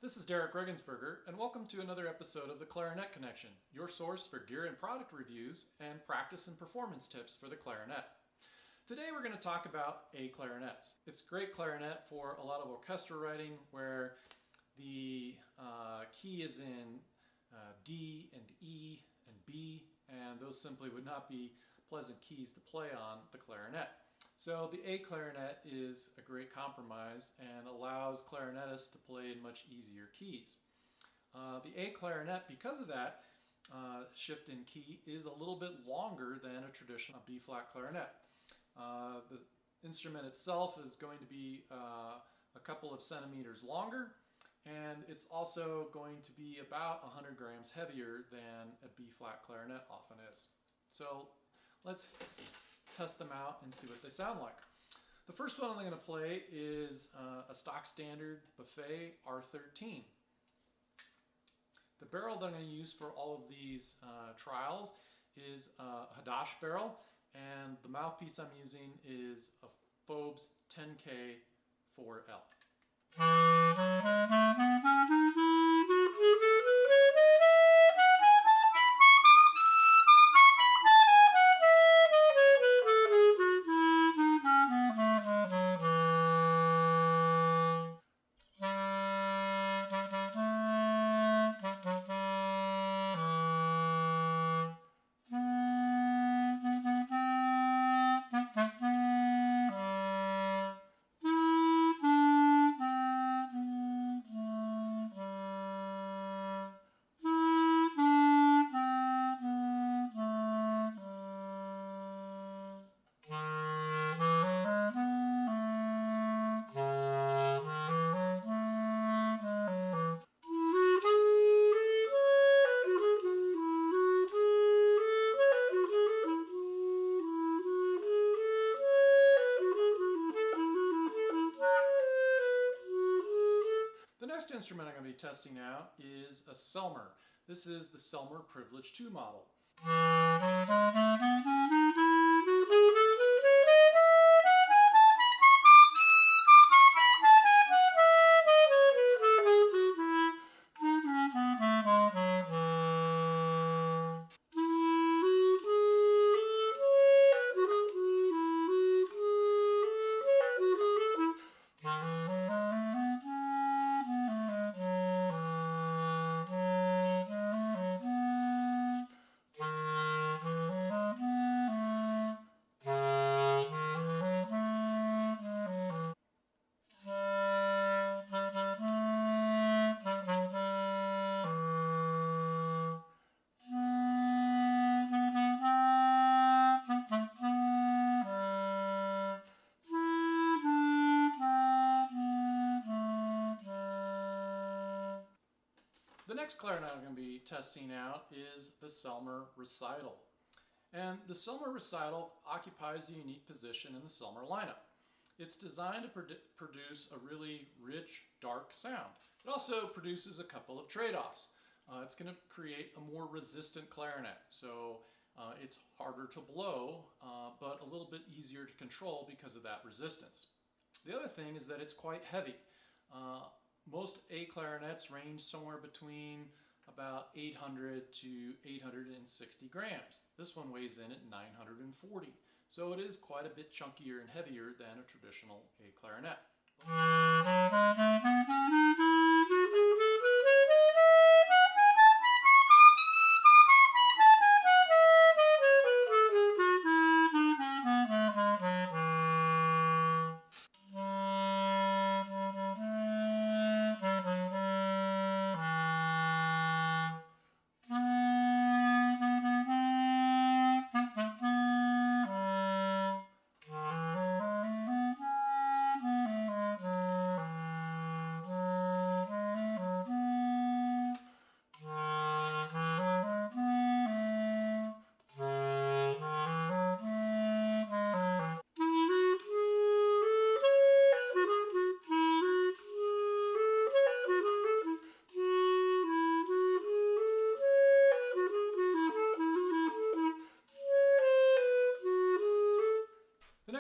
This is Derek Regensberger, and welcome to another episode of the Clarinet Connection, your source for gear and product reviews and practice and performance tips for the clarinet. Today we're going to talk about A clarinets. It's a great clarinet for a lot of orchestra writing where the key is in D and E and B, and those simply would not be pleasant keys to play on the clarinet. So the A clarinet is a great compromise and allows clarinetists to play in much easier keys. The A clarinet, because of that shift in key, is a little bit longer than a traditional B-flat clarinet. The instrument itself is going to be a couple of centimeters longer, and it's also going to be about 100 grams heavier than a B-flat clarinet often is. So let's test them out and see what they sound like. The first one I'm going to play is a stock standard Buffet R13. The barrel that I'm going to use for all of these trials is a Hadash barrel, and the mouthpiece I'm using is a Phobes 10K 4L. The next instrument I'm going to be testing out is a Selmer. This is the Selmer Privilege 2 model. The next clarinet I'm going to be testing out is the Selmer Recital. And the Selmer Recital occupies a unique position in the Selmer lineup. It's designed to produce a really rich, dark sound. It also produces a couple of trade-offs. It's going to create a more resistant clarinet, so it's harder to blow, but a little bit easier to control because of that resistance. The other thing is that it's quite heavy. Most A clarinets range somewhere between about 800 to 860 grams. This one weighs in at 940. So it is quite a bit chunkier and heavier than a traditional A clarinet.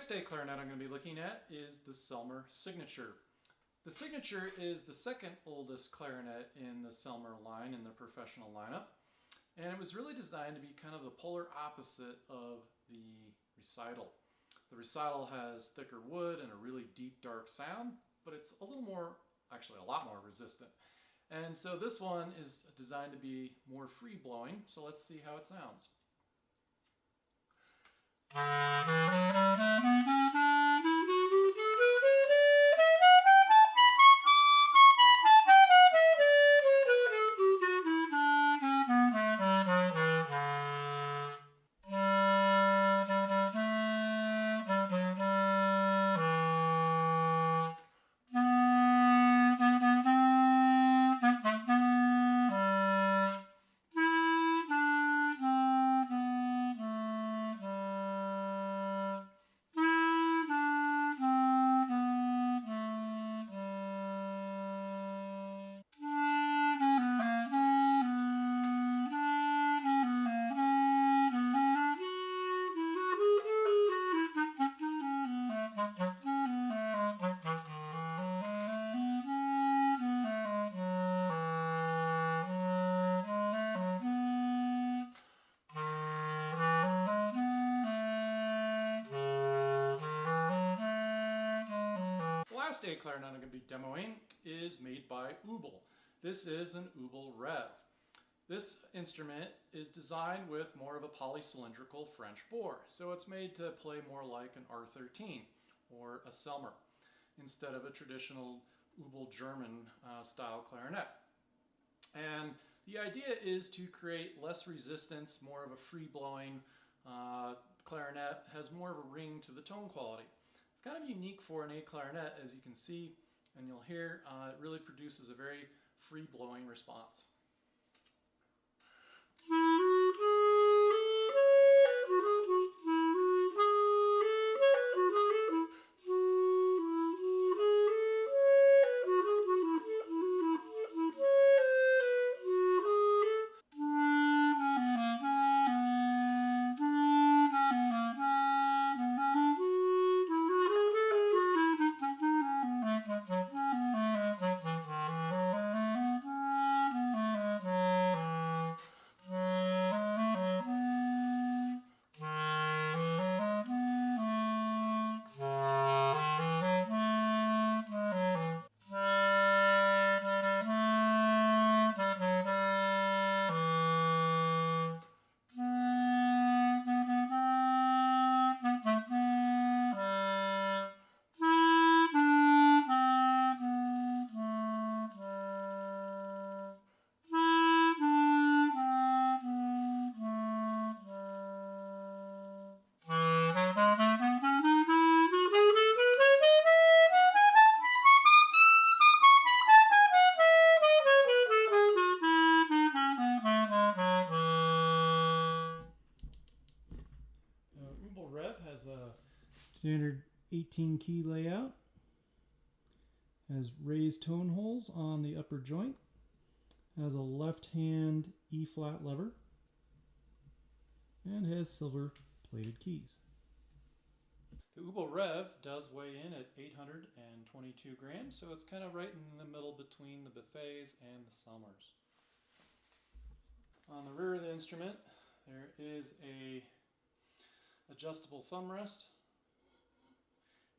next A clarinet I'm going to be looking at is the Selmer Signature. The Signature is the second oldest clarinet in the Selmer line in the professional lineup, and it was really designed to be kind of the polar opposite of the Recital. The Recital has thicker wood and a really deep dark sound, but it's a little more, actually a lot more resistant. And so this one is designed to be more free blowing, so let's see how it sounds. The last A clarinet I'm going to be demoing is made by Uebel. This is an Uebel Reve. This instrument is designed with more of a polycylindrical French bore, so it's made to play more like an R13 or a Selmer instead of a traditional Uebel German style clarinet. And the idea is to create less resistance, more of a free-blowing clarinet, has more of a ring to the tone quality. It's kind of unique for an A clarinet, as you can see and you'll hear. It really produces a very free-blowing response. Uebel Reve has a standard 18 key layout, has raised tone holes on the upper joint, has a left hand E flat lever, and has silver plated keys. The Uebel Reve does weigh in at 822 grams, so it's kind of right in the middle between the Buffets and the Selmers. On the rear of the instrument, there is a adjustable thumb rest,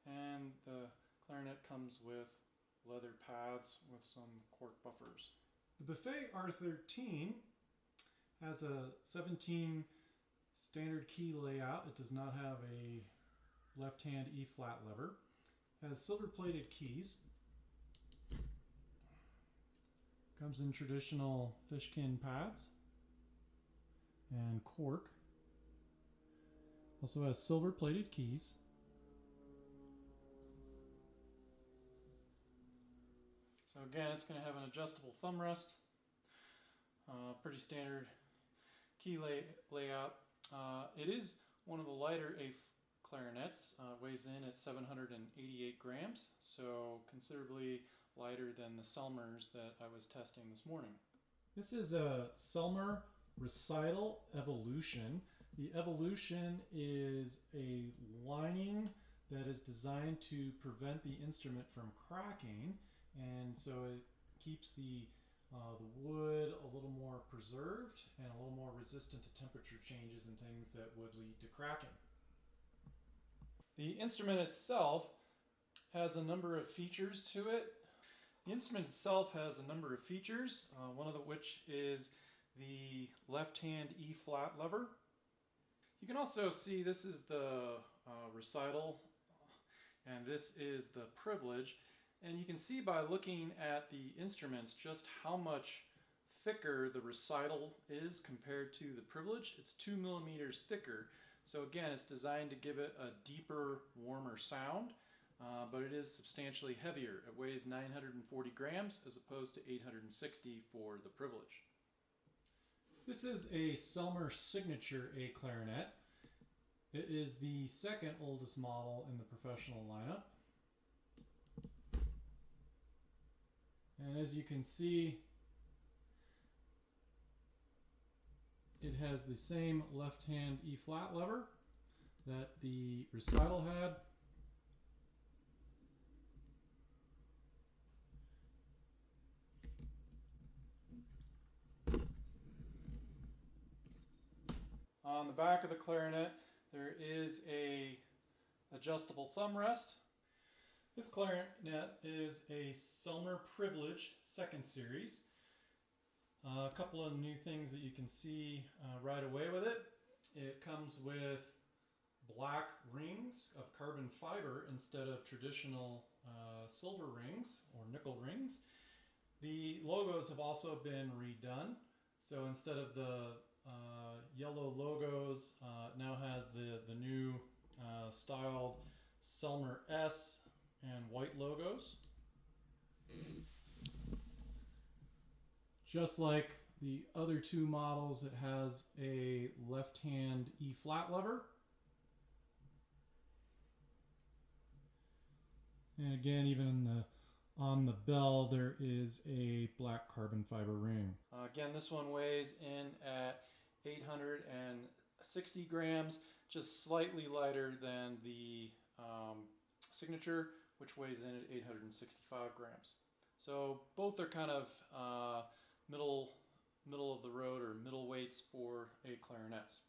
and the clarinet comes with leather pads with some cork buffers. The Buffet R13 has a 17 standard key layout. It does not have a left hand E flat lever. It has silver plated keys. Comes in traditional fishkin pads and cork. Also has silver plated keys. So again, it's going to have an adjustable thumb rest. Pretty standard key layout. It is one of the lighter A clarinets. Weighs in at 788 grams, so considerably lighter than the Selmers that I was testing this morning. This is a Selmer Recital Evolution. The Evolution is a lining that is designed to prevent the instrument from cracking. and so it keeps the wood a little more preserved and a little more resistant to temperature changes and things that would lead to cracking. The instrument itself has a number of features to it. The instrument itself has a number of features, one of which is the left-hand E-flat lever. You can also see this is the recital and this is the privilege. And you can see by looking at the instruments just how much thicker the recital is compared to the privilege. It's 2 millimeters thicker. So again, it's designed to give it a deeper, warmer sound, but it is substantially heavier. It weighs 940 grams as opposed to 860 for the privilege. This is a Selmer Signature A clarinet. It is the second oldest model in the professional lineup. And as you can see, it has the same left-hand E-flat lever that the Recital had. On the back of the clarinet, there is a adjustable thumb rest. This clarinet is a Selmer Privilege 2nd Series. A couple of new things that you can see right away with it. It comes with black rings of carbon fiber instead of traditional silver rings or nickel rings. The logos have also been redone. So instead of the yellow logos, it now has the new styled Selmer S and white logos. Just like the other two models, it has a left-hand E-flat lever. And again, even on the bell, there is a black carbon fiber ring. Again, this one weighs in at 860 grams, just slightly lighter than the Signature, which weighs in at 865 grams. So both are kind of middle of the road or middle weights for A clarinets.